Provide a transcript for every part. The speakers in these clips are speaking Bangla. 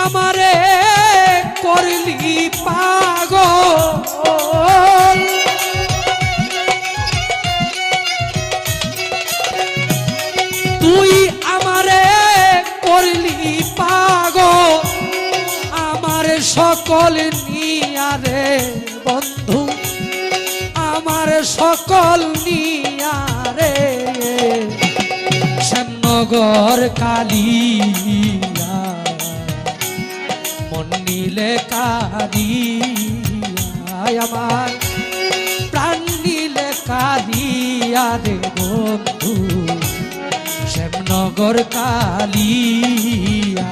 আমারে করলি পাগল, তুই আমারে করলি পাগল, আমার সকল নিয়ারে বন্ধু, আমার সকল নিয়ারে শ্যামনগর কালিয়া মন নীলে কারিয়া, আমার প্রাণ নীলে কারিয়া রে বন্ধু শ্যামনগর কালিয়া।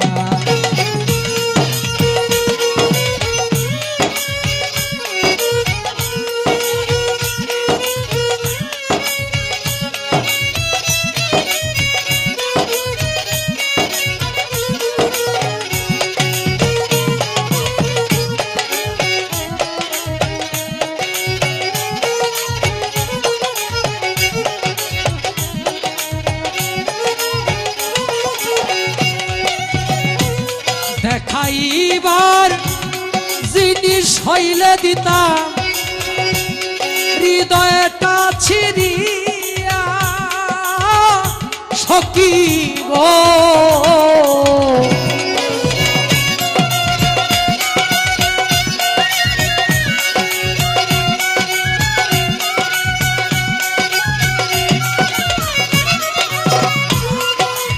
দেখাইবার জিনিস হইলে দিতাম হৃদয়টা ছিড়িয়া সখী গো,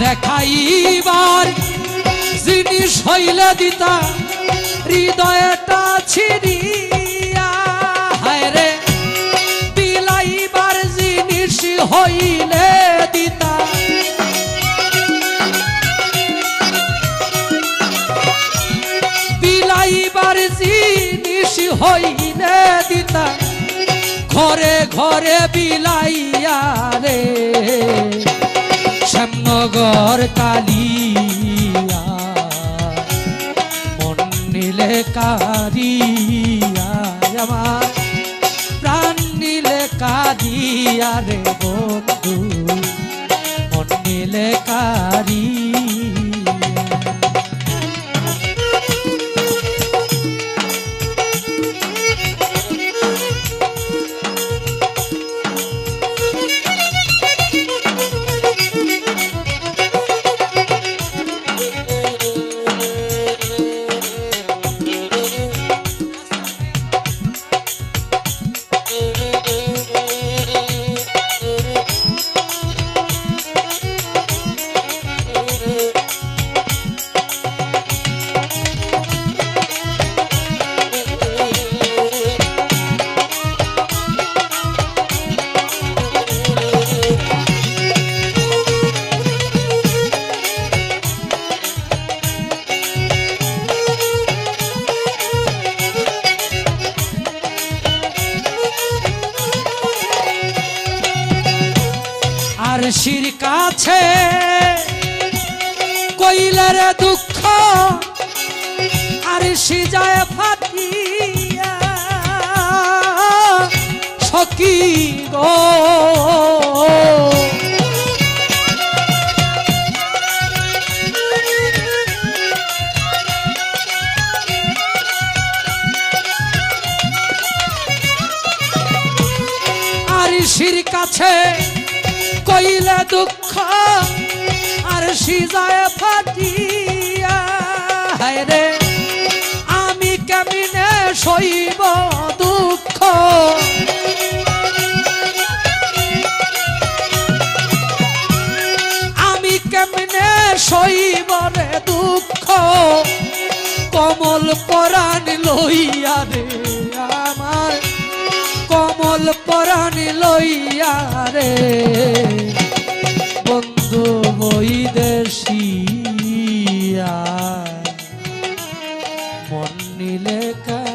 দেখাইবার জিনিস হইলে দিতা হৃদয়টা ছিড়িয়া, হায় রে বিলাইবার জিনিস হইলে দিতা, বিলাইবার জিনিস হইলে দিতা, ঘরে ঘরে বিলাইয়া রে শ্যামনগর কালিয়া মন নীলে কারিয়া, আমার প্রাণ নীলে কারিয়া রে বন্ধু মন নীলে কারিয়া। আরশির কাছে কইলার দুঃখ আরশি যায় ফাটিয়া সখী গো, আরশির কাছে কইলে দুঃখ আরশি যায় ফাটিয়া, হায় রে আমি কেমনে সইব দুঃখ, আমি কেমনে সইব রে দুঃখ, কমল পরাণ লইয়া রে আমার কমল পরাণ লইয়া রে বন্ধু বৈদেশিয়া মন নীলে কারিয়া।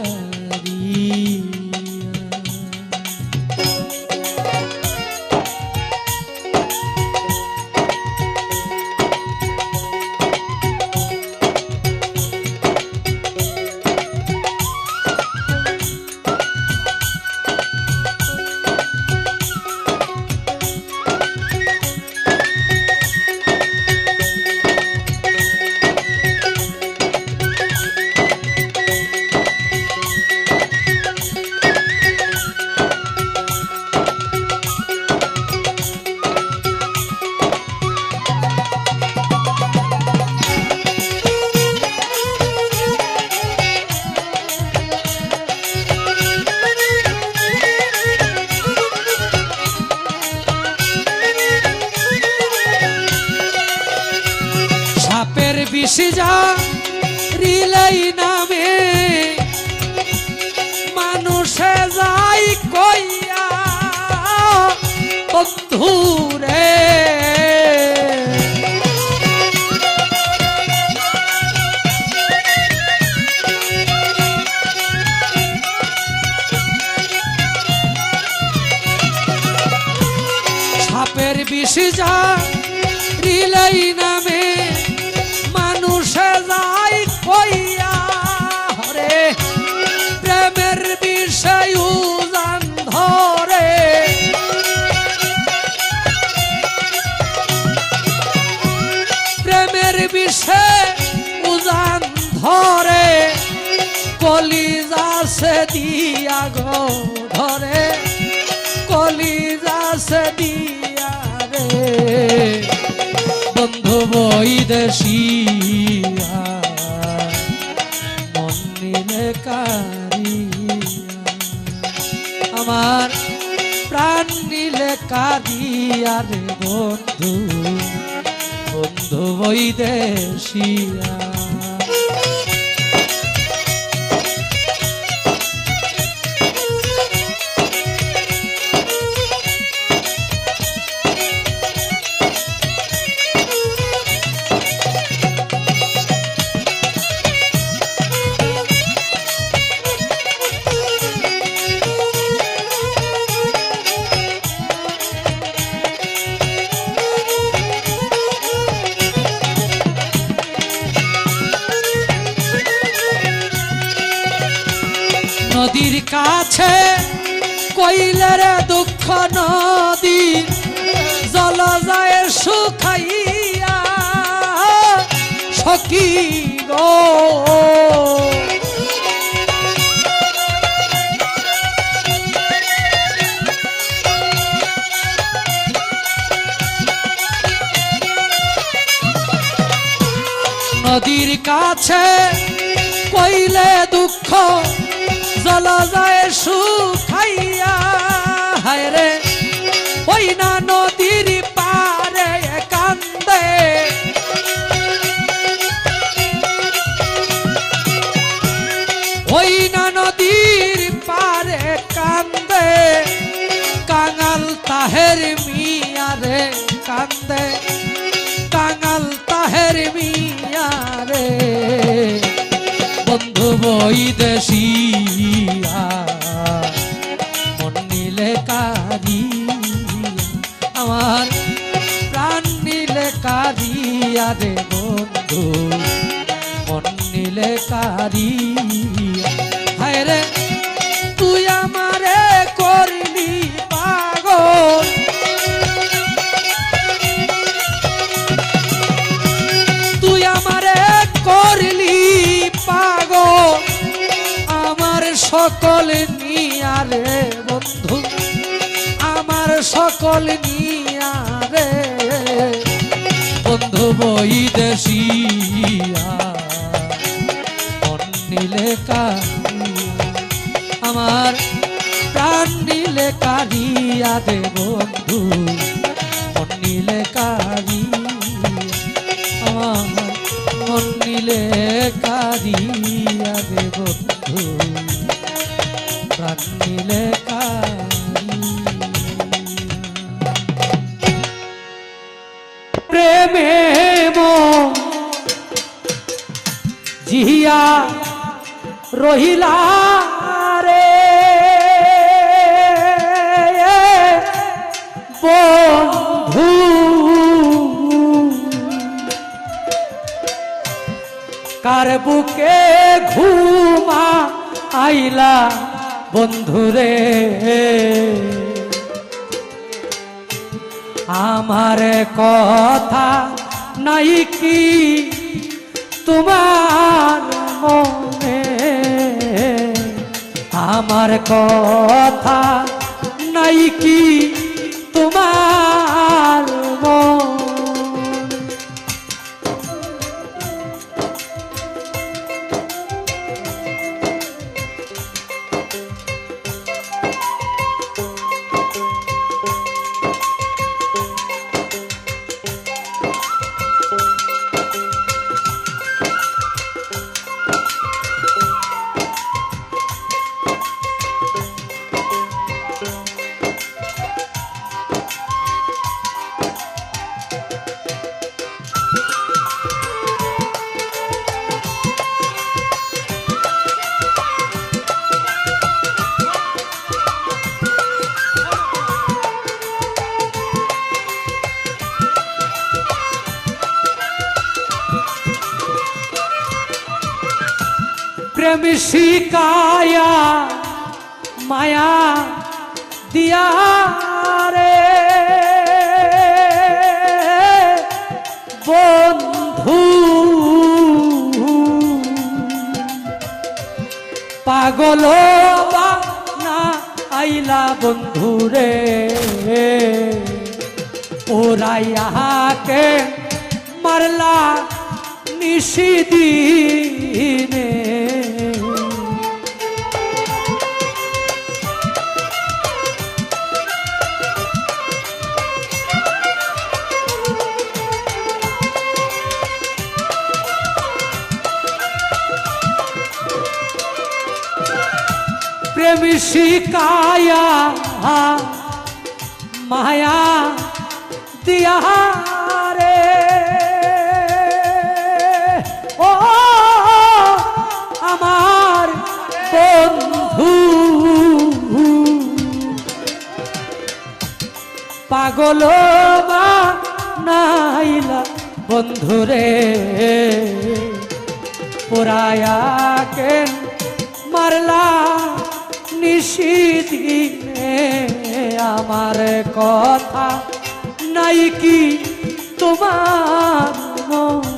বিষি যা রিলাই নামে মানুষে যাই কইয়া বন্ধুরে সাপের বিষি যা রিলাই নামে মানুষে যাই কইয়া হরে প্রেমের বিষয় উজান ধরে প্রেমের বিষয় উজান ধরে কলিজা সে দিয়া গো ধরে কলিজা সে দিয়া রে বন্ধু বৈদেশিয়া মন নিলে কারিয়া আমার প্রাণ নিলে কারিয়া রে বন্ধু বন্ধু বৈদেশিয়া নদীর কাছে কইলের দুঃখ নদী জল যায় শুকাইয়া সখী গো নদীর কাছে কইলে দুঃখ জল যায় শুকাইয়া হায় রে ওই না নদীর পারে কান্দে ওই না নদীর পারে কান্দে কাঙাল তাহের মিয়া রে কান্দে কাঙাল তাহের মিয়া রে বন্ধু বৈদেশিয়া মন নিলে কারিয়া আমার প্রাণ নিলে কারিয়া রে বন্ধু মন নিলে কারিয়া হায় রে তুই আমারে করলি পাগল তুই আমারে করলি পাগল আমার সকল নিয়া রে বন্ধু আমার সকল নিয়া রে বন্ধু বৈদেশিয়া মন নিলে কারিয়া আমার প্রাণ নিলে কারিয়া রে বন্ধু মন নিলে কারিয়া আমার মন নিলে কারিয়া রে বন্ধু প্রাণ নিলে প্রেমে জিয়া রহিলা রে বন্ধু কার বুকে ঘুমা আইলা বন্ধুরে আমার কথা নাই কি তোমার মনে আমার কথা নাই কি তোমার মনে প্রেম শিকায়া মায়া দিয়া রে বন্ধু পাগল না আইলা বন্ধু রে ওরাইয়াকে মারলা নিশিদিনে প্রেম শিকায়া মায়া দিয়া রে ও আমার বন্ধু পাগল নাইলা বন্ধুরে পুরায়াকে মারলা নিশিদিনে আমার কথা নাই কি তোমার মন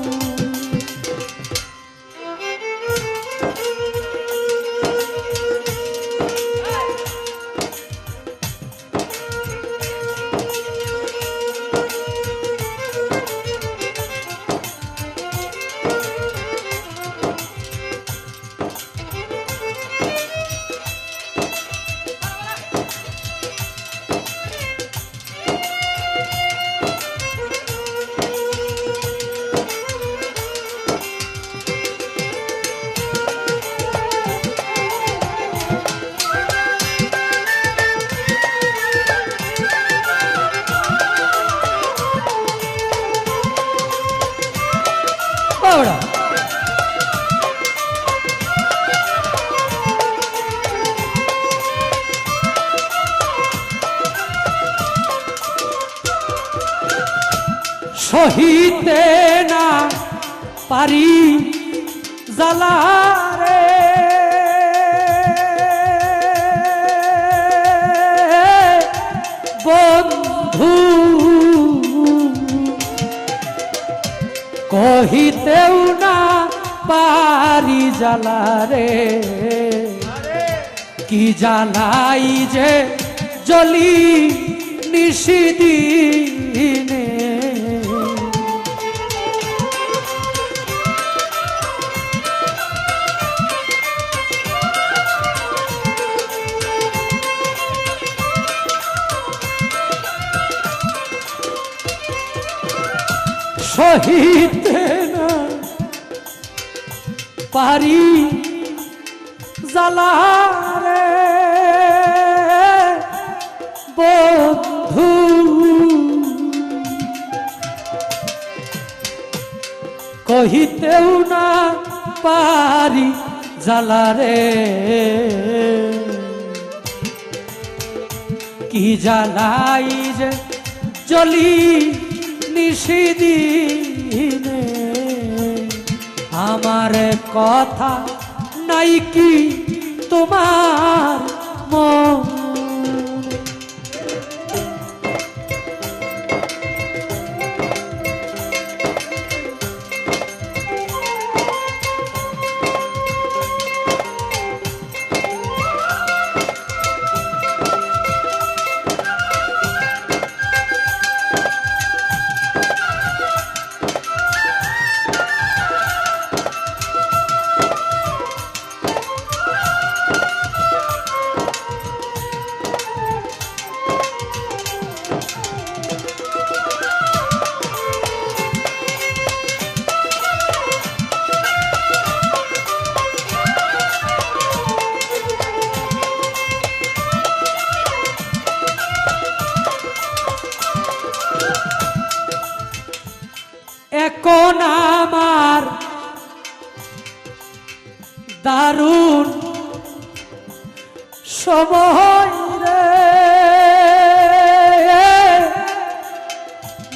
ahora. সহিতে না পারি জ্বালারে বন্ধু কহিতেও না পারি জ্বালারে কি জ্বালাই যে জ্বলি নিশিদিনে সহিতে না পারি জ্বালারে বন্ধু কহিতেও না পারি জ্বালারে কি জ্বালাই যে জ্বলি নিশিদিনে আমার কথা নাই কি তোমার মন এখন আমার দারুণ সময় রে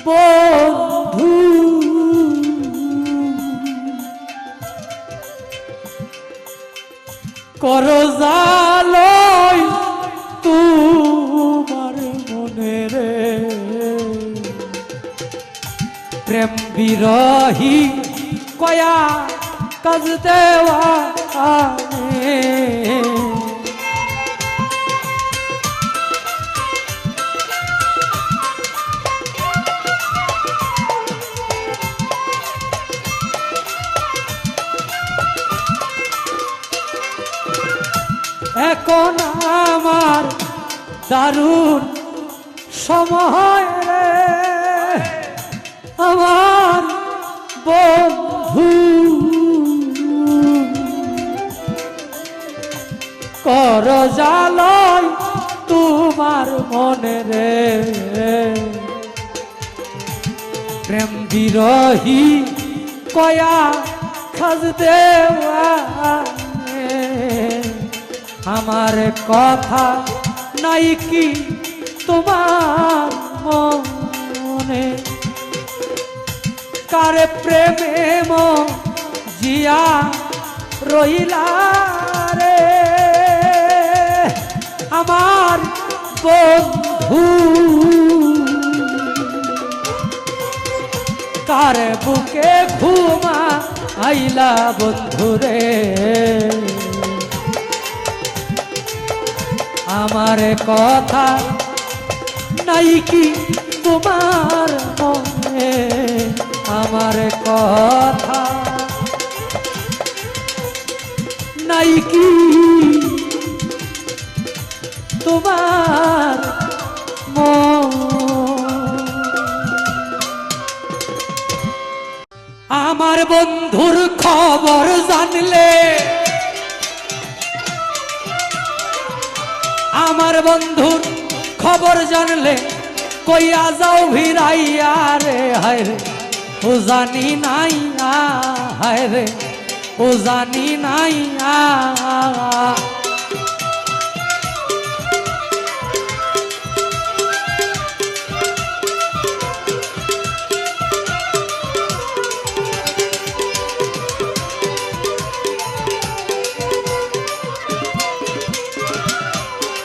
বন্ধু করো জালই তোমার মনে রে প্রেম বিরহী কয়া কাজ দেওয়া এখন আমার দারুণ সময় রে আমার বন্ধু কর জালয় তোমার মনে রে প্রেম বিরহী কয়া খাজ দেওয়া আমার কথা নাই কি তোমার মনে কার প্রেমে জিয়া রইলা রে আমার বন্ধু কার বুকে ঘুমা আইলা বন্ধুরে আমার কথা নাই কি তোমার মনে আমার কথা নাই কি তোমার আমার বন্ধুর খবর জানলে আমার বন্ধুর খবর জানলে কইয়া যাও ভিড়াইয়া রে হায় রে ও জানি নাই হায় রে ও জানি নাই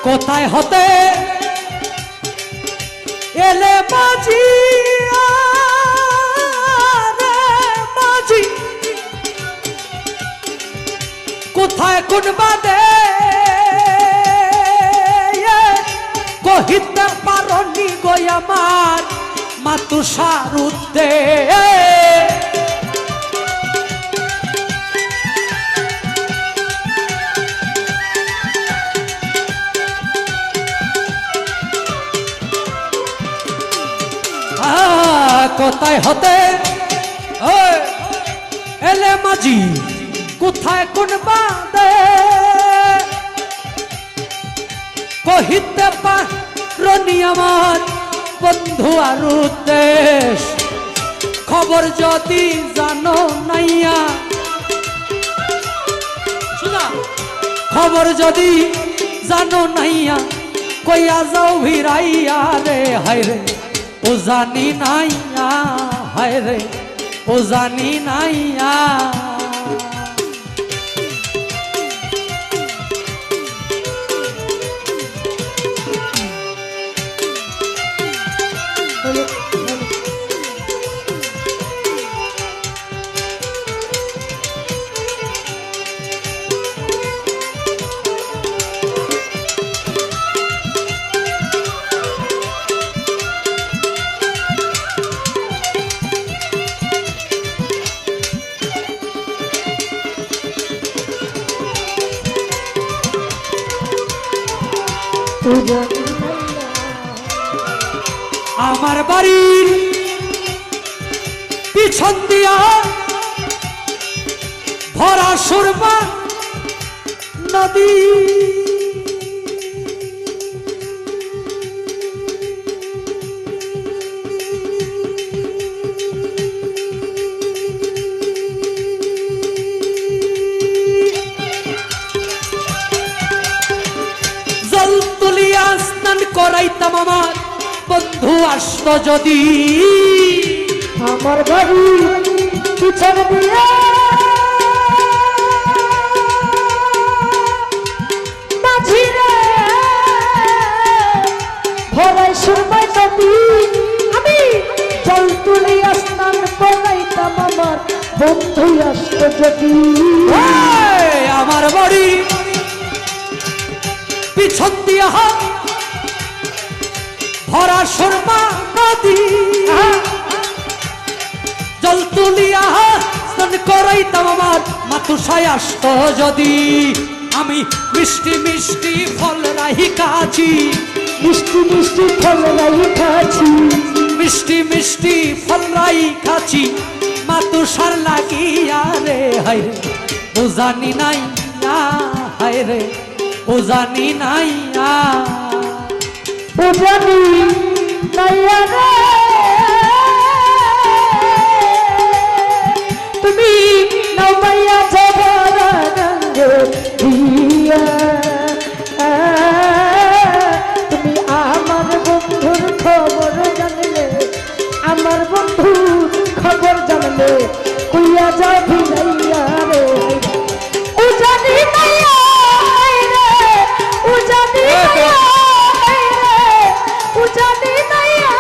কোথায় হতে এলে মাঝি মাঝি কোথায় কোন বাদে কহিতে পারনি গো আমার মাতুষার উদ্দে কোথায় হতে এলে মাঝি কোথায় কোন বাদে কহিতে পারনি আমার বন্ধু আর উদ্দেশ খবর যদি জানো নাইয়া শোনা খবর যদি জানো নাইয়া কইয়া যাও ভিড়াইয়া রে হায় রে ও জানি নাইয়া হায় রে ও জানি নাইয়া আমার বাড়ির পিছন দিয়া ভরা সুরমা নদী জল তুলিয়া স্নান করাইতাম আমার বন্ধু আসতো যদি আমার বাড়ি পিছন দিয়া বন্ধু আসতো যদি আমার বাড়ি পিছন দিয়া ভরা সুরমা নদী জল তুলিয়া স্নান করাইতাম আমার মাতুষায় আসতো যদি আমি মিষ্টি মিষ্টি ফল রাহি কাছি মিষ্টি মিষ্টি ফল খাচ্ছি মিষ্টি মিষ্টি ফল রাই খাচ্ছি মাতুষার লাগিয়া রে হায় রে ও জানি নাই হায় রে ও জানি নাই ও জানি নাইয়া রে তুমি নাও মাইয়া যাবার রঙ্গে দিয়া তুমি আমার বন্ধুর খবর জানলে আমার বন্ধুর খবর জানলে কইয়া যাও ভিড়াইয়া রে ও জানি নাইয়া রে ও জানি নাইয়া রে ও জানি নাইয়া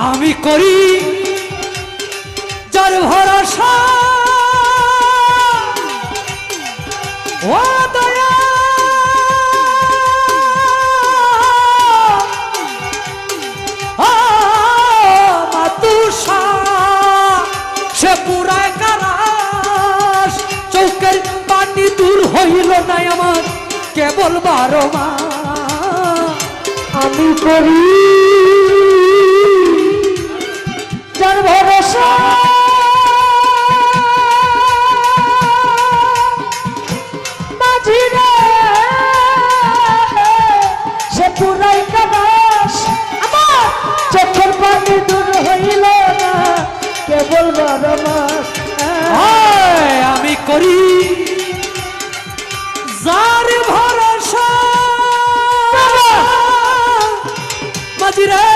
আমি করি যার ভরসা ও দয়া ও মাতুষা সে পুরায় কারাস চৌকের পানি দূর হইল না আমার কেবল 12 মাস আমি করি যার ভরসা মাঝি রে সে পুরাই কাবাস আমার চোখের পানি দূর হইল না কেবল 12 মাস আমি করি যার ভরসা মাঝিরে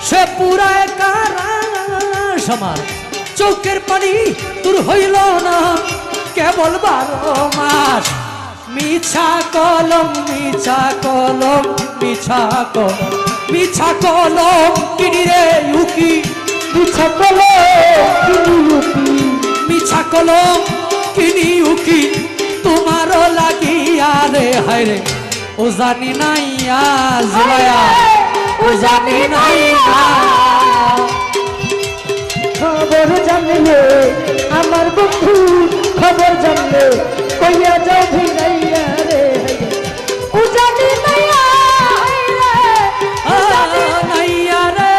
সে পুরায় কারাস আমার চোখের পানি দূর হইল না কেবল 12 মাস মিছা কলম মিছা কলম মিছা কলম মিছা কলম কিনি রে উকি মিছা কলে কিনি মিছা কলম কিনি উকি তোমারও লাগিয়া রে হায় রে ও জানি নাই জয়া ও জানি নাই খবর জানলে আমার বন্ধু খবর জানলে কইয়া যাও ভিড়াইয়া রে ও জানি নাইয়া নাইয়া রে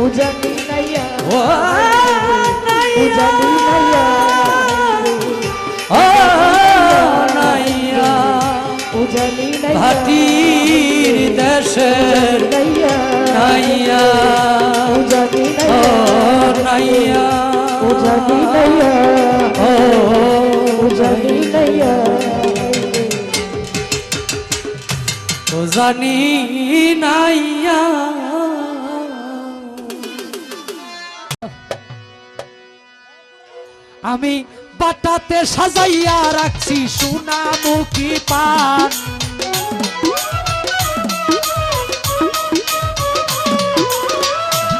ও জানি নাইয়া ও ও জানি নাইয়া ও নাইয়া ও জানি নাইয়া ভাটির দেশের নাইয়া নাইয়া ও জানি ও নাইয়া নাইয়া ও জানি নাইয়া ও জানি নাইয়া ও জানি নাইয়া আমি বাটাতে সাজাইয়া রাখছি সোনামুখী পান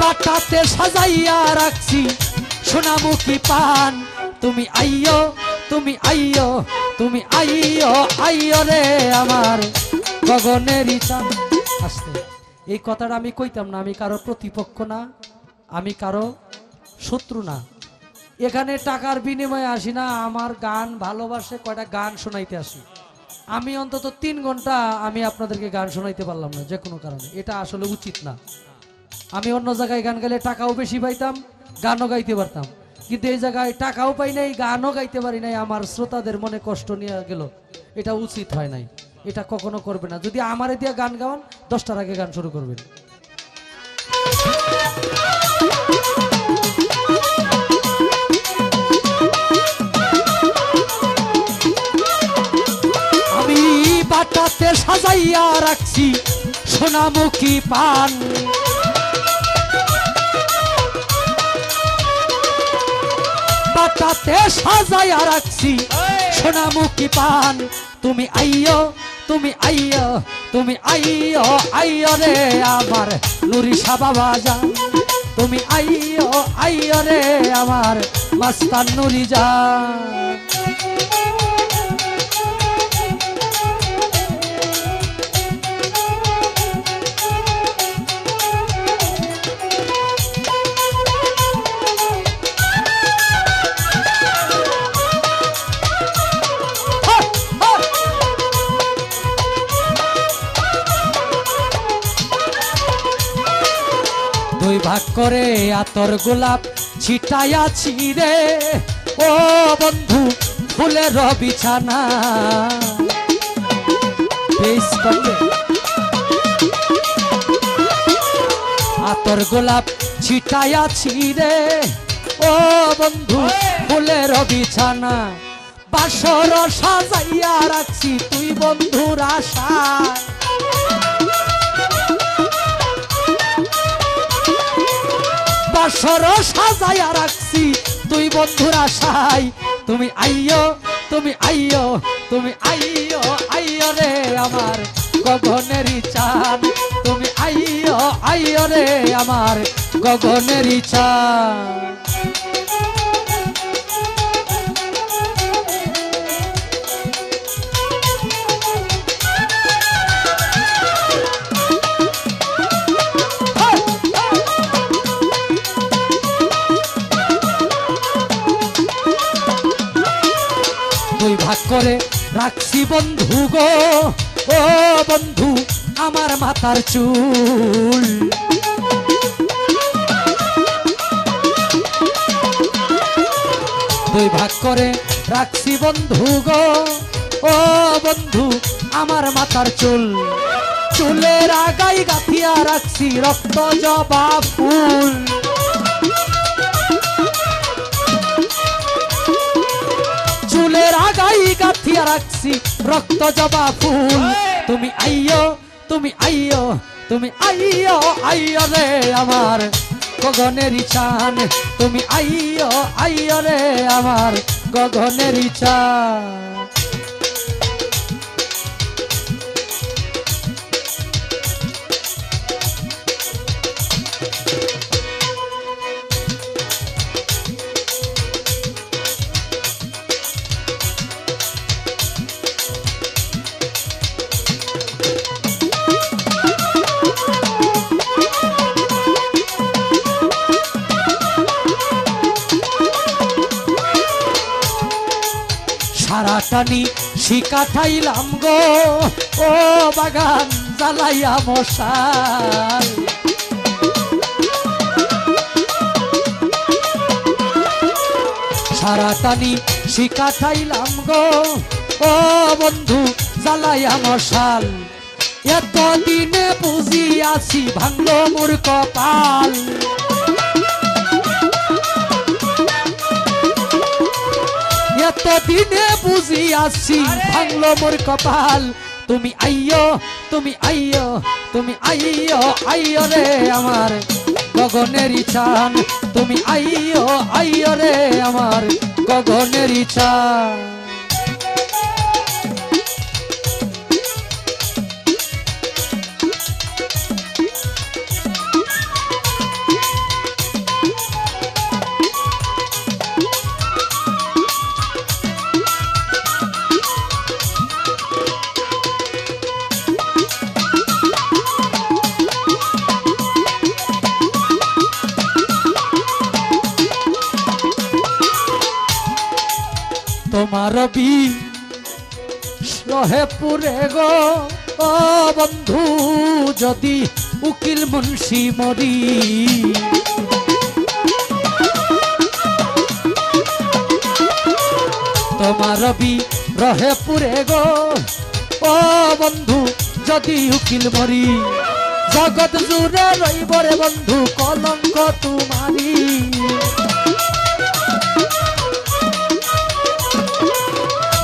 বাটাতে সাজাইয়া রাখছি সোনামুখী পান তুমি আইয়ো তুমি আইয়ো তুমি আইয়ো আইয়ো রে আমার গগনেরই চাঁদ আসতে এই কথাটা আমি কইতাম না আমি কারো প্রতিপক্ষ না আমি কারো শত্রু না এখানে টাকার বিনিময়ে আসি না আমার গান ভালোবাসে কয়টা গান শোনাইতে আসি আমি অন্তত 3 ঘন্টা আমি আপনাদেরকে গান শোনাইতে পারলাম না যে কোনো কারণে এটা আসলে উচিত না আমি অন্য জায়গায় গান গাইলে টাকাও বেশি পাইতাম গানও গাইতে পারতাম কিন্তু এই জায়গায় টাকাও পাই নাই গানও গাইতে পারি নাই আমার শ্রোতাদের মনে কষ্ট নিয়ে গেল এটা উচিত হয় নাই এটা কখনো করবে না যদি আমারে দিয়ে গান গাওয়ান 10টার আগে গান শুরু করবেন আমি বাটাতে সাজাইয়া রাখছি সোনামুখী পান, বাটাতে সাজাইয়া রাখছি সোনামুখী পান। তুমি আইয়ো, তুমি আইয়ো, তুমি আইয়ো, আইয়ো রে আমার নুরিশা বাবা জান। তুমি আইয়ো, আইয়ো রে আমার মাস্তান নুরি জান। দুই ভাগ করে আতর গোলাপ ছিটাইয়াছি রে ও বন্ধু ফুলের বিছানা। বেশ করবে। আতর গোলাপ ছিটাইয়াছি রে ও বন্ধু ফুলের বিছানা। বাসর সাজাইয়া রাখছি তুই বন্ধুর আশায়, বাসর সাজাইয়া রাখছি তুই বন্ধুর আশায়। তুমি আইয়ো, তুমি আইয়ো, তুমি আইয়ো, আইয়ো রে আমার গগনেরই চাঁদ। তুমি আইয়ো, আইয়ো রে আমার গগনেরই চাঁদ। দুই ভাগ করে রাখছি বন্ধু গো ও বন্ধু আমার মাথার চুল। দুই ভাগ করে রাখছি বন্ধু গো ও বন্ধু আমার মাথার চুল। চুলের আগাই গাঁথিয়া রাখছি রক্ত জবা ফুল। চুলের আগাই গাঁথিয়া রাখছি রক্ত জবা ফুল। তুমি আইয়ো, তুমি আইয়ো, তুমি আইয়ো, আইয়ো রে আমার গগনেরই চান। তুমি আইয়ো, আইয়ো রে আমার গগনেরই চান। সারাটানি শিকাঠাইলাম গো ও বাগান জ্বালাইয়া মশাল। সারাটানি শিকাঠাইলাম গো ও বন্ধু জ্বালাইয়া মশাল। এতদিনে বুঝিয়াছি ভাঙলো মোর কপাল। এতদিনে বুঝিয়াছি ভাঙলো মোর কপাল। তুমি আইয়ো, তুমি আইয়ো, তুমি আইয়ো, আইয়ো রে আমার গগনেরই চান। তুমি আইয়ো, আইয়ো রে আমার গগনেরই চান। তোমার বি রহে পুরে গো ও বন্ধু যদি উকিল মুন্সি মরি। তোমার বি রহে পুরে গো ও বন্ধু যদি উকিল মরি। জগৎ জুড়ে রইব রে বন্ধু কলঙ্ক তোমারি,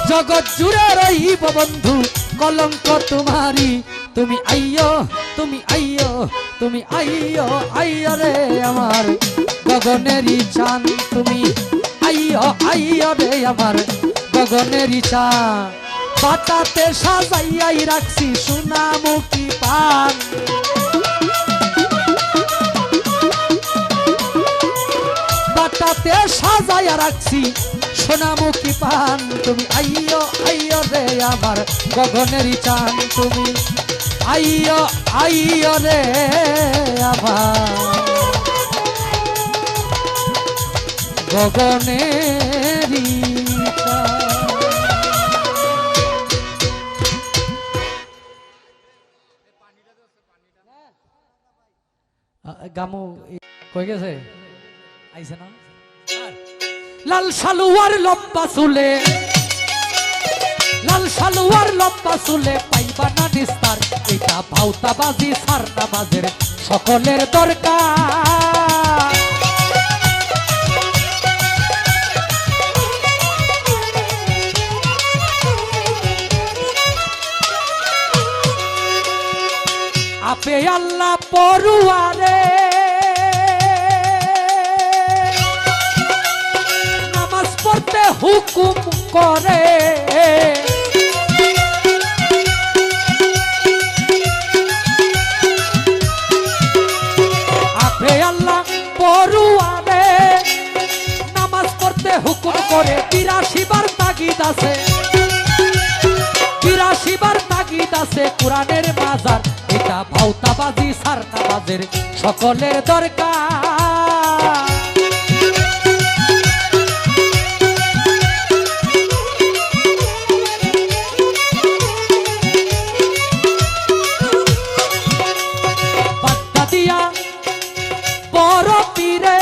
জগৎ জুড়ে রইব বন্ধু কলঙ্ক তোমারি। তুমি আইয়ো, তুমি আইয়ো, তুমি আইয়ো, আইয়ো রে আমার গগনেরই চান, তুমি আইয়ো, আইয়ো রে আমার গগনেরই চান। পাতাতে সাজাইয়াই রাখছি সোনামুখী পান, পাতাতে সাজাইয়া রাখছি সোনামুখী পান। তুমি আইয়ো, আইয়ো রে আমার গগনেরই চান, তুমি আইয়ো, আইয়ো রে আমার গগনেরই চান। গামু কই গেছে, আইছে না? লাল সালুয়ার লম্বা চুলে, লাল সালুয়ার লম্বা চুলে পাইবা না নিস্তার, এটা ভাউতাবাজি সার নামাজের সকলের দরকার। আপে আল্লাহ পড়ুয়ারে নামাজ পড়তে হুকুম করে, আপে আল্লাহ পড়ুয়ারে নামাজ পড়তে হুকুম করে। ৮২ বার তাগিদ আছে, ৮২ বার তাগিদ আছে কোরআনের মাজার, এটা ভাউতাবাজি সার নামাজের সকলের দরকার। বাগদা দিয়া বড় পীরে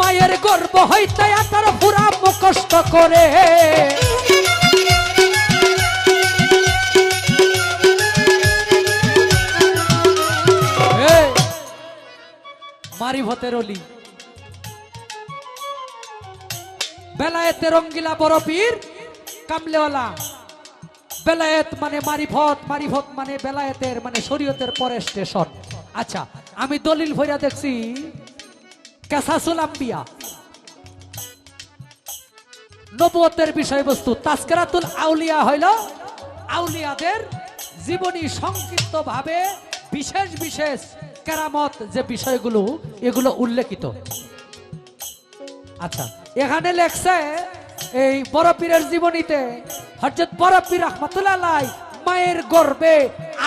মায়ের গর্ভ হইতে তার পুরা মুখস্থ করে, মারিফতের অলি বেলায়েতে রঙ্গিলা বড় পীর কামলেওয়ালা। বেলায়েত মানে মারিফত, মারিফত মানে বেলায়েতের মানে শরীয়তের পরে স্টেশন। আচ্ছা, আমি দলিল ভইরা দেখছি কাসাসুল আম্বিয়া নবুয়তের বিষয়বস্তু, তাজকিরাতুল আউলিয়া হইল আউলিয়াদের জীবনী সংক্ষিপ্ত ভাবে বিশেষ বিশেষ কেরামত যে বিষয়গুলো এগুলো উল্লেখিত। আচ্ছা, এখানে লেখছে এই বড় পীরের জীবনীতে হযরত বড় পীর রাহমাতুল্লাহ আলাইহি মায়ের গর্ভে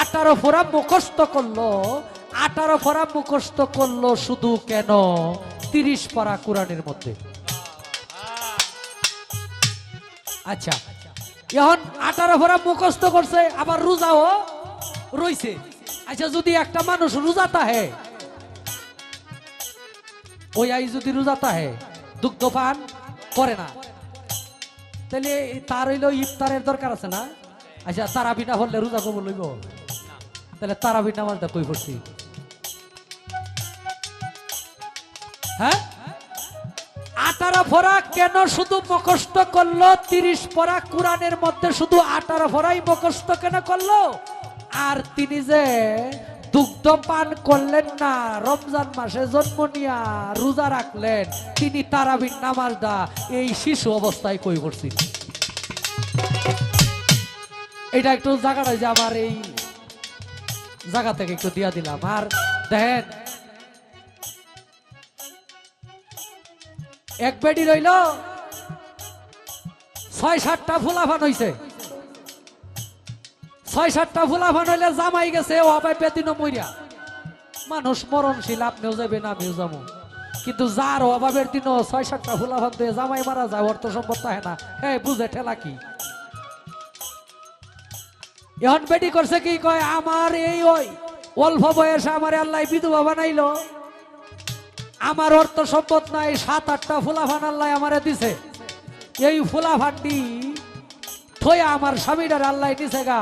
18 ফোঁটা মুখস্থ করলো। 18 ফোঁটা মুখস্থ করলো শুধু কেন? 30 পারা কোরআনের মধ্যে। আচ্ছা, এখন 18 ফোঁটা মুখস্থ করছে, আবার রোজাও রইছে। আচ্ছা, যদি একটা মানুষ রোজা তাহে, ওই আই যদি রোজা তাহে দুগ্ধ পান করে না, তাহলে তার হইলো ইফতারের দরকার আছে না? আচ্ছা, তারাবি না হলে রোজা কবুল হইব? তাহলে তারাবি নামাজটা কই পড়ছি? হ্যাঁ, 18 ফোঁটা কেন শুধু মুখস্থ করলো? 30 পারা কোরআনের মধ্যে শুধু 18 ফোঁটাই মুখস্থ কেন করলো? আর তিনি যে দুগ্ধ পান করলেন না, রমজান মাসে জন্ম নিয়া রোজা রাখলেন, তিনি তারাবির নামাজটা এই শিশু অবস্থায় কই করছি? এটা একটু জায়গাটা যে আমার এই জায়গা থেকে একটু দিয়া দিলাম। আর দেখেন, এক বেডি রইল ৬-৭টা ফুলাফান হইছে। ৬-৭টা ফুলাফান হইলে জামাই গেছে অবাই পেতিন মইরা। মানুষ মরণশীল, আপনিও যাবেন আমিও যাবো, কিন্তু যার অভাবের দিন ৬-৭টা ফুলাফান দিয়ে জামাই মারা যায়, অর্থ সম্পদ থাকে না, হ্যাঁ বুঝে ঠেলা কি। এখন বেটি করছে কি, কয় আমার এই ওই অল্প বয়সে আমার আল্লাহ বিধবা বানাইলো, আমার অর্থ সম্পদ নাই, ৭-৮টা ফুলাফান আল্লাহ আমারে দিছে, এই ফুলাফানটি থইয়া আমার স্বামীটার আল্লাহ নিছে গা,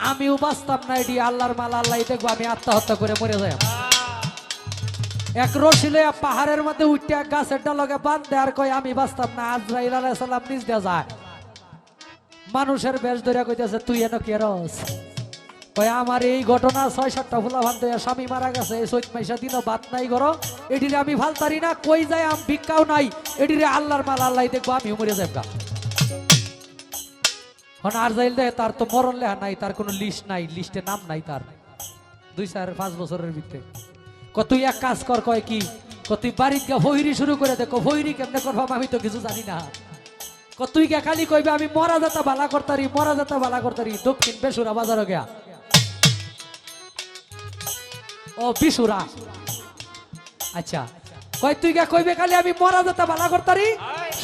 আমিও বাঁচতাম না, এটি আল্লাহর মাল, আল্লাহ দেখবো আমি আত্মহত্যা করে মরে যাই। এক রশিলে পাহাড়ের মধ্যে উঠতে এক গাছের ডালকে বাঁধ দেয় আর কয় আমি বাঁচতাম না। আজরাইল আলাইহিস সালাম নিজ দেয়া যায়, মানুষের বেশ ধরে কইতেছে তুই এনো কে রস? কয় আমার এই ঘটনা ৬-৭টা ফুলা ভান স্বামী মারা গেছে, এই ৪ মাইশা দিনও বাত নাই করো, এটিরে আমি ফালতারি না, কই যায় আম ভিক্ষাও নাই, এটিরে আল্লাহর মাল, আল্লাহ দেখবো আমিও মরে যাই গা। হন আর যাইল দেয় তার তো মরণ লেখা নাই, তার কোনো লিস্ট নাই, লিস্টে নাম নাই তার ২-৪-৫ বছরের ভিতরে। তুই এক কাজ কর, কয় কি, তুই বাড়িতে গিয়ে ফহিরি শুরু করে দেখো। ফহিরি কেমনে করবাম আমি তো কিছু জানি না। তুই কে খালি কইবে আমি মরা যাতা বালা করতারি, মরা যাতা বালা করতারি। দক্ষিণ বেসুরা বাজারে গিয়া, ও বিশুরা, আচ্ছা কয় তুই কে কইবে খালি আমি মরা যাতা বালা করতারি,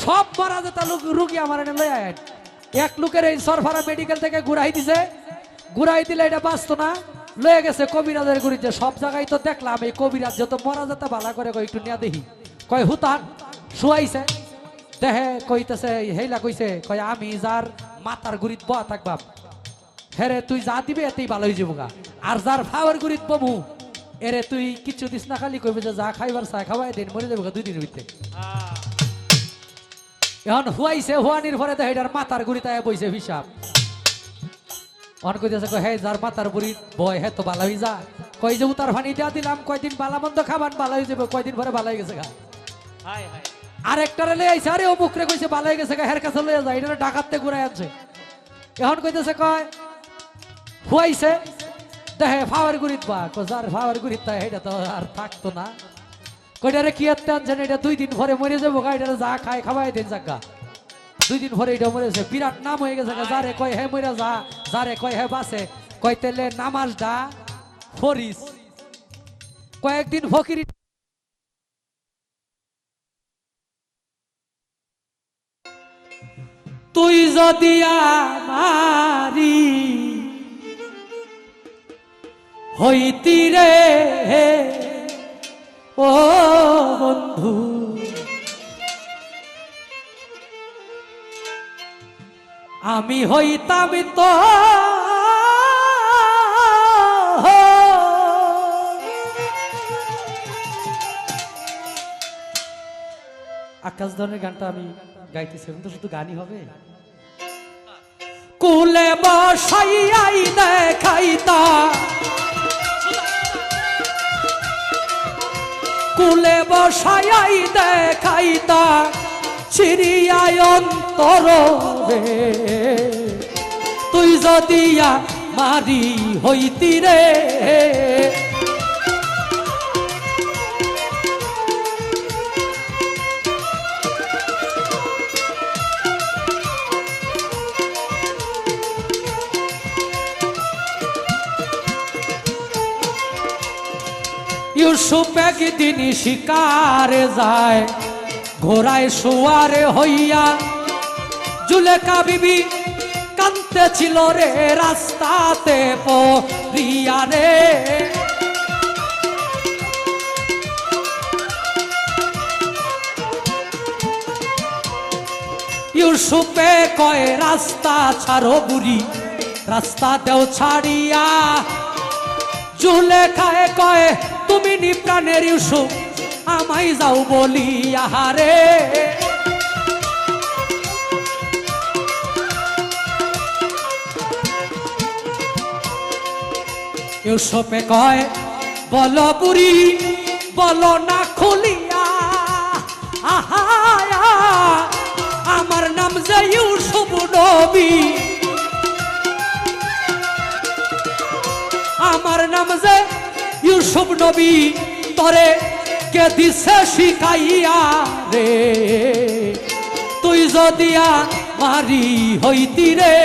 সব মরা যাতা রুগী আমার এনে লই আয়। এক লোকের এই সরফারা মেডিকেল থেকে ঘুরাই দিছে, ঘুরাই দিলে এটা বাঁচতো না, লয়ে গেছে কবিরাজের গুড়িতে। সব জায়গায় তো দেখলাম এই কবিরাজ যত মরা যাতা বালা করে, কয় একটু নিয়ে দেখি, কয় হুতান শুয়াইছে দেহে, কইতেছে হেইলা কইছে, কয় আমি যার মাথার গুড়িত বয়া থাকবাম হেরে তুই যা দিবে এতেই ভালো হয়ে যাবো গা, আর যার ফাওয়ার গুড়িত বমু এরে তুই কিচ্ছু দিস না, খালি কইবে যে যা খাইবার চা খাওয়াই দিন মরে যাবো 2 দিনের ভিতরে। এখন হুয়াইছে, হুয়ানির পরে দেখে এটার মাথার গুড়িতে বইছে হিসাব। অন কইতেছে হে যার মাথার বুড়ি বয় হে তো ভালো হয়ে যায়, কই যে উতার পানি দেওয়া দিলাম, কয়দিন বালা মন্দ খাবান ভালো হয়ে যাবে, কয়দিন পরে ভালো হয়ে গেছে গা। আরেকটারে লয়ে আইছে, আরে ও মুখরে কইছে ভালো হয়ে গেছে গা, হের কাছে লয়ে যায়, এটা ডাকাতে ঘুরাই আনছে। এখন কইতেছে কয় হুয়াইছে দেখে ফাওয়ার গুড়িত বা, যার ফাওয়ার গুড়িত তাই এটা তো আর থাকতো না, কইটারে কি এত আনছেন, এটা 2 দিন পরে মরে যাবো গা, এটা যা খায় খাওয়াই দিন জাগা। 2 দিন পরে এটা মরেছে, বিরাট নাম হয়ে গেছে। যারে কয় হে মরে যা, যারে কয় হে বাসে, কয় তেলে নামাজ দা ফরিস। কয়েকদিন ফকির তুই যদি আমারি হইতি রে ও বন্ধু, আমি হইতাম তো আকাশ ধরনের গানটা আমি গাইতেছি, তো শুধু গানই হবে। কুলে বসাইয়াই দেখাইতা, কুলে বসাইয়াই দেখাইতা চিরিয়ায় অন্তর রে, তুই যদি মারি হইতি রে ইউসুফ একদিন শিকারে যায়, ঘোড়ায় শুয়ারে হইয়া, জুলেখা বিবি কানতে ছিল রে রাস্তাতে পড়িয়া রে। ইউসুফে কয় রাস্তা ছাড়ো বুড়ি, রাস্তা দেও ছাড়িয়া। জুলেখায় কয় তুমি নি প্রাণের ইউসুফ আমায় যাও বলিয়া রে। ইউসুফে কয় বলো বুড়ি বলো না খুলিয়া, আহা আমার নাম যে ইউসুফ নবী, আমার নাম যে ইউসুফ নবী, তরে কে দিছে শিখাইয়া রে, তুই যদি মারি হইতি রে।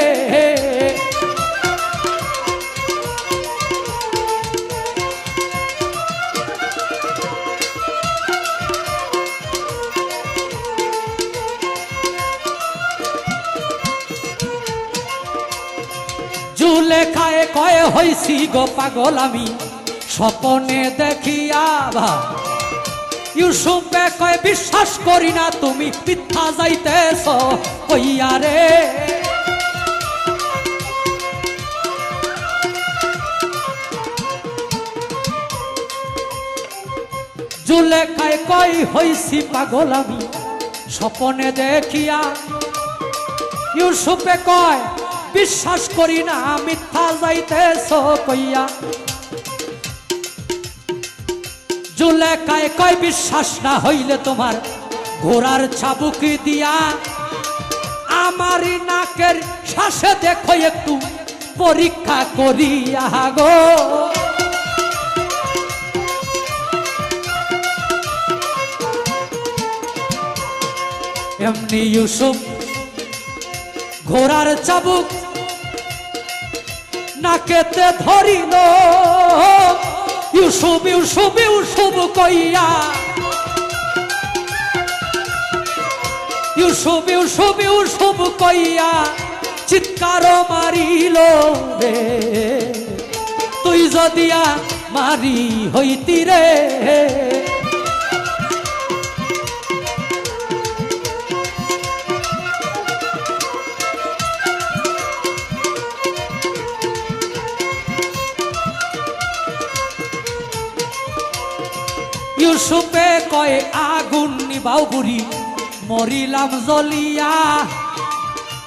জুলেখায় কয় হইছি গো পাগল আমি স্বপনে দেখিয়া, ইউসুফে কয় বিশ্বাস করি না তুমি মিথ্যা যাইতেছ কইয়া রে। জুলেখায় কই হইছি পাগল আমি স্বপনে দেখিয়া। ইউসুফে কয় বিশ্বাস করি না মিথ্যা যাইতেছ কইয়া। জুলেখায় কয় বিশ্বাস না হইলে তোমার ঘোড়ার চাবুকি দিয়া আমার নাকের শ্বাসে দেখো একটু পরীক্ষা করিয়া গো। এমনি ইউসুফ ঘোড়ার চাবুক নাকেতে ধরিল। ইউসুফ ইউসুফ ইউসুফ কইয়া, ইউসুফ ইউসুফ ইউসুফ কইয়া চিৎকার মারিল রে। তুই যদিয়া মারি হইতি রে। ইউসুফে কয় আগুন নিবাও বুড়ি মরিলাম জ্বলিয়া।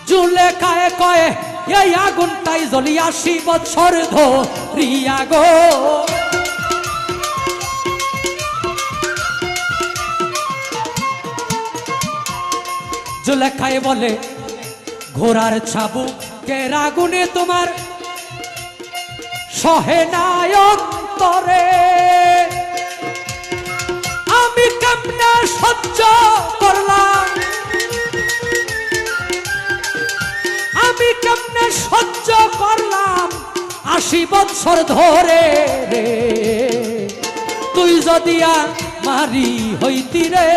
জুলেখায় কয় এই আগুনটাই জ্বলি ৮০ বছর ধরিয়া গো। জুলেখায় বলে ঘোড়ার চাবুকের আগুনে তোমার সহে নাই অন্তরে। আমি কেমনে সহ্য করলাম, আমি কেমনে সহ্য করলাম ৮০ বছর ধরে রে। তুই যদিয়া মারি হইতি রে।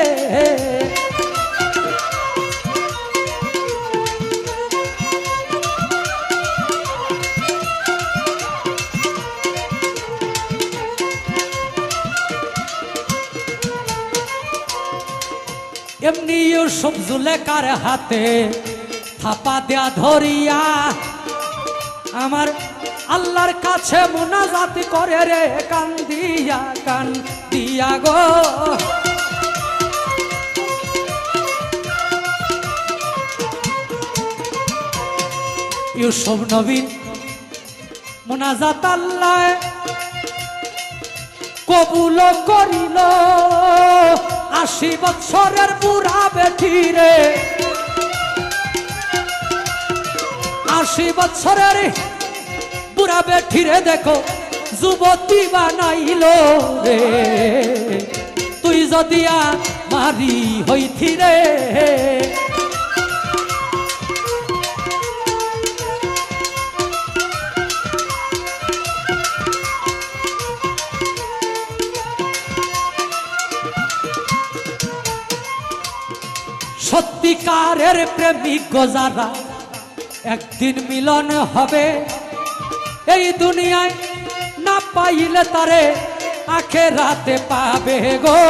এমনি ইউসুফ জুলেখার হাতে থাপা দেয়া ধরিয়া আমার আল্লাহর কাছে মুনাজাত করে রে কান দিয়া গো। ইউসুফ নবী মুনাজাত আল্লাহ কবুল করিল। ৮০ বছরের বুড়া বেঠি রে, ৮০ বছরের বুড়া বেঠি রে দেখো যুবতী বানাইল রে। তুই যদিয়া মারি হইতি রে। সত্যিকারের প্রেমিক যারা একদিন মিলন হবে। এই দুনিয়ায় না পাইলে তারে আখেরাতে পাবে গো।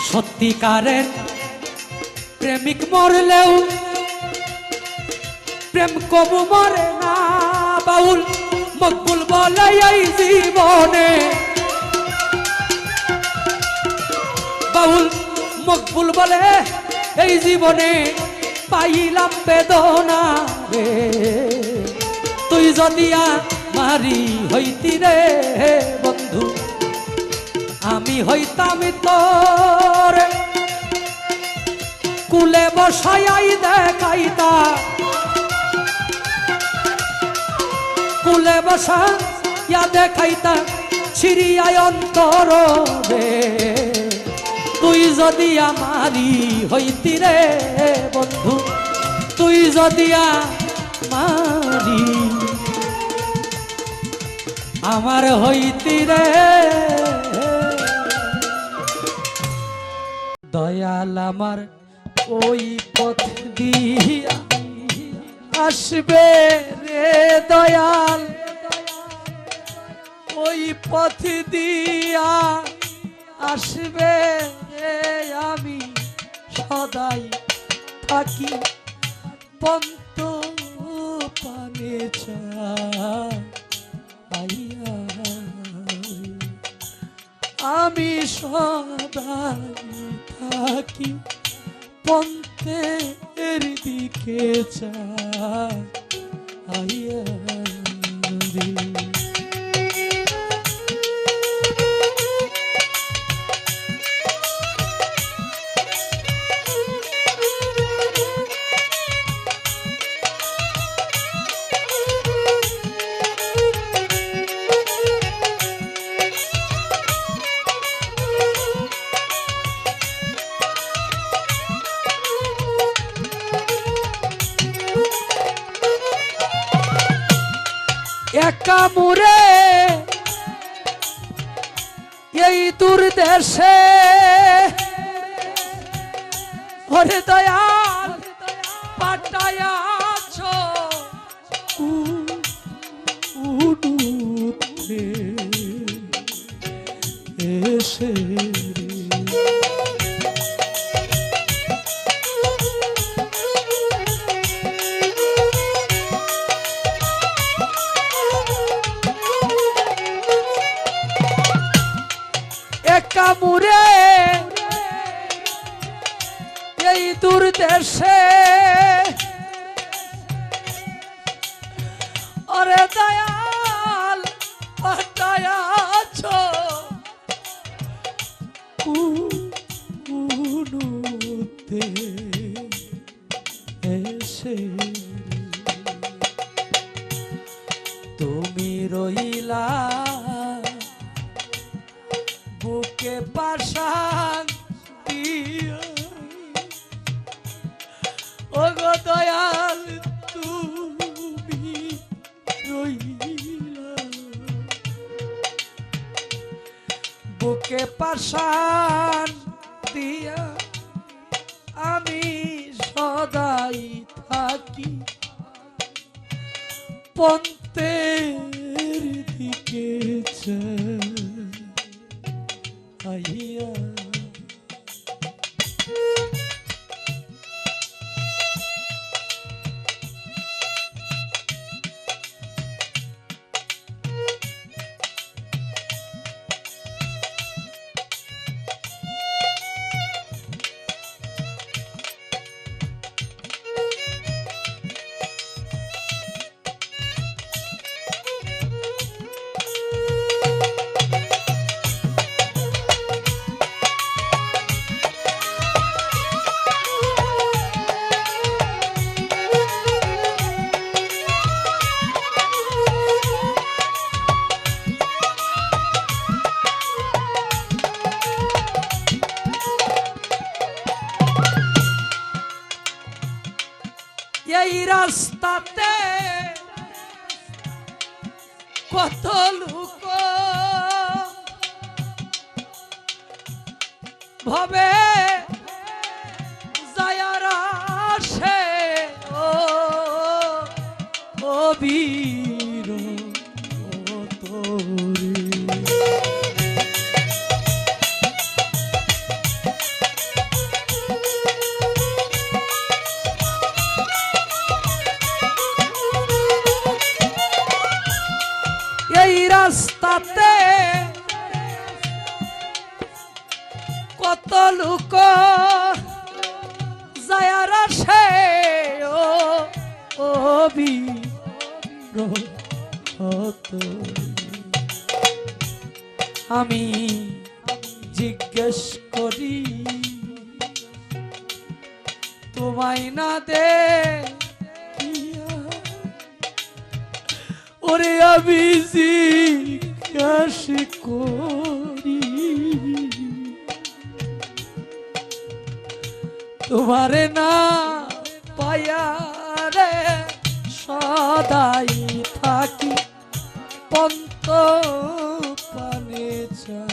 সত্যিকারের প্রেমিক মরলেও প্রেম কবু মরে না। বাউল মকবুল বলে এই জীবনে, বাউল মকবুল বলে এই জীবনে পাইলাম বেদনা রে। তুই যদিয়া মারি হইতি রে বন্ধু আমি হইতাম তোর কুলে বসাই দেখাইতা। কুলে বসা ইয়া দেখাইতা ছিড়িয়ায় অন্তর রে। তুই যদি আমারি হইতি রে বন্ধু, তুই যদি আমারি আমার হইতি রে। দয়াল আমার ওই পথ দিয়া আসবে রে দয়াল, ওই পথ দিয়া আসবে রে। আমি সদাই থাকি পন্ত পানে চাইয়া আমি সদাই থাকি পন্থের দিকে চাইয়া রে। একা মুরে এই দূর দেশে ওরে দয়াল পাঠায়াছ উডুতে এসে কামুরে এই দূর দেশে ওরে দয়াল পাঠায়াছ কুনুতে এসে তুমি রইলা বুকে পাশান দিয়া ও গো দয়াল তুমি রইলা বুকে পাশান দিয়া আমি সদাই থাকি পন্থের দিকে চাইয়া। এই রাস্তাতে কত লোক ভাবে যায়ারা সে ও বীর তোরে এই রাস্তাতে কত লোক যায়ারা সে ও বীর আমি জিজ্ঞেস করি তোমায় না দে ওরে আমি জিজ্ঞাস করি তোমারে না পায়া রে সদাই থাকি পন্ত পানে চাইয়া।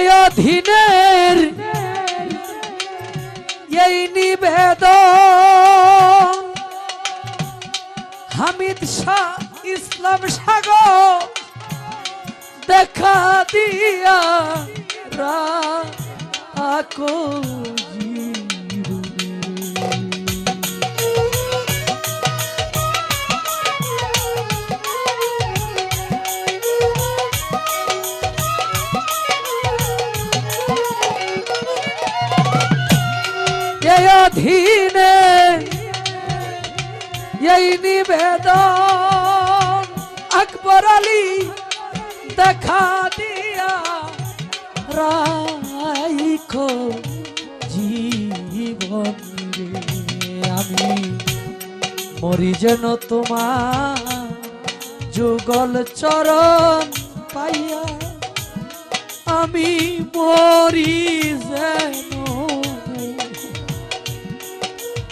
এই অধীনের এই নিবেদন হামিদ শাহ ইসলাম সাগর দেখা দিয়া রাখো এই অধীনে এই নিবেদন আকবর আলী দেখা দিয়া রাইখো জীবন রে আমি মরি যেন তোমার যুগল চরণ পাইয়া আমি মরি যেন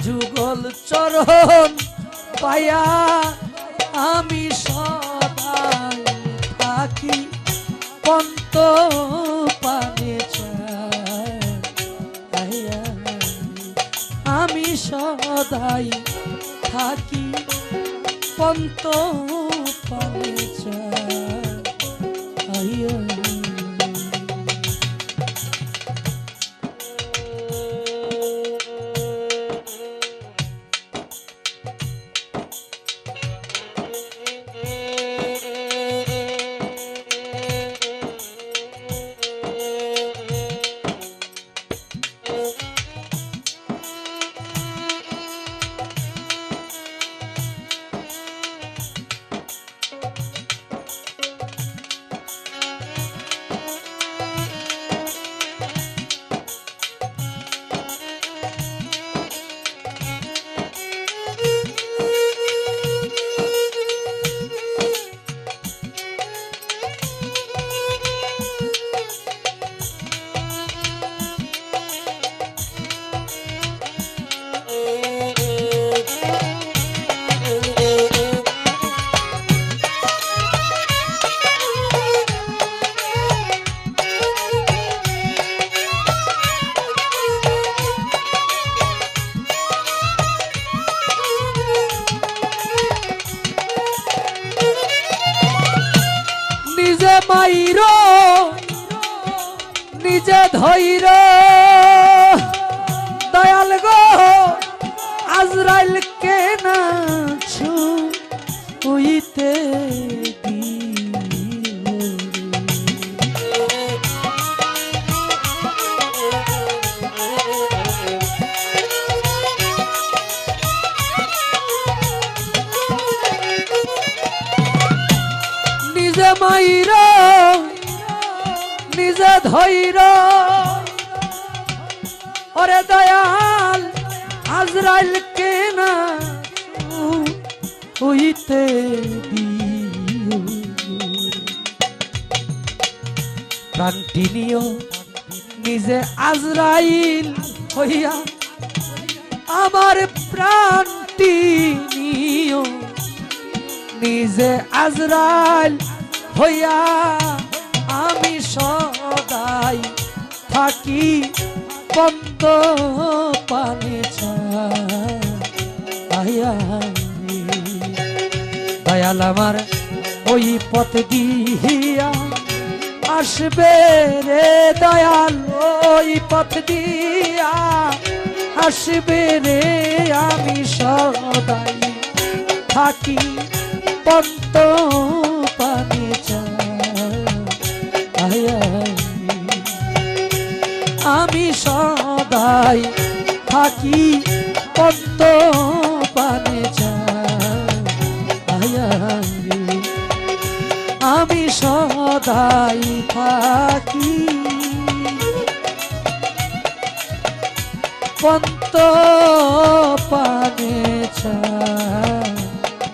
যুগল চরণ পায়া আমি সদাই থাকি পন্ত পানে চাইয়া আমি সদাই থাকি পন্ত পানে চাইয়া নিজে মাইর নিজে ধৈর দয়াল গো আজরাইল কে না ছুঁইতে নিজে মাইর নিজে ধৈর ওরে দয়াল আজরাইল কে না হইতে প্রাণটি নিও নিজে আজরাইল হইয়া আমার প্রাণটি নিও নিজে আজরাইল হইয়া আমি সদাই থাকি পন্ত পানে চাইয়া দয়াল আমার ওই পথ দিয়া আসবে রে দয়াল ওই পথ দিয়া আসবে রে আমি সদাই থাকি পন্ত পানে চাইয়া আমি সদাই থাকি পদ্ম পানে চাইয়া আমি সদাই থাকি পদ্ম পানে চাইয়া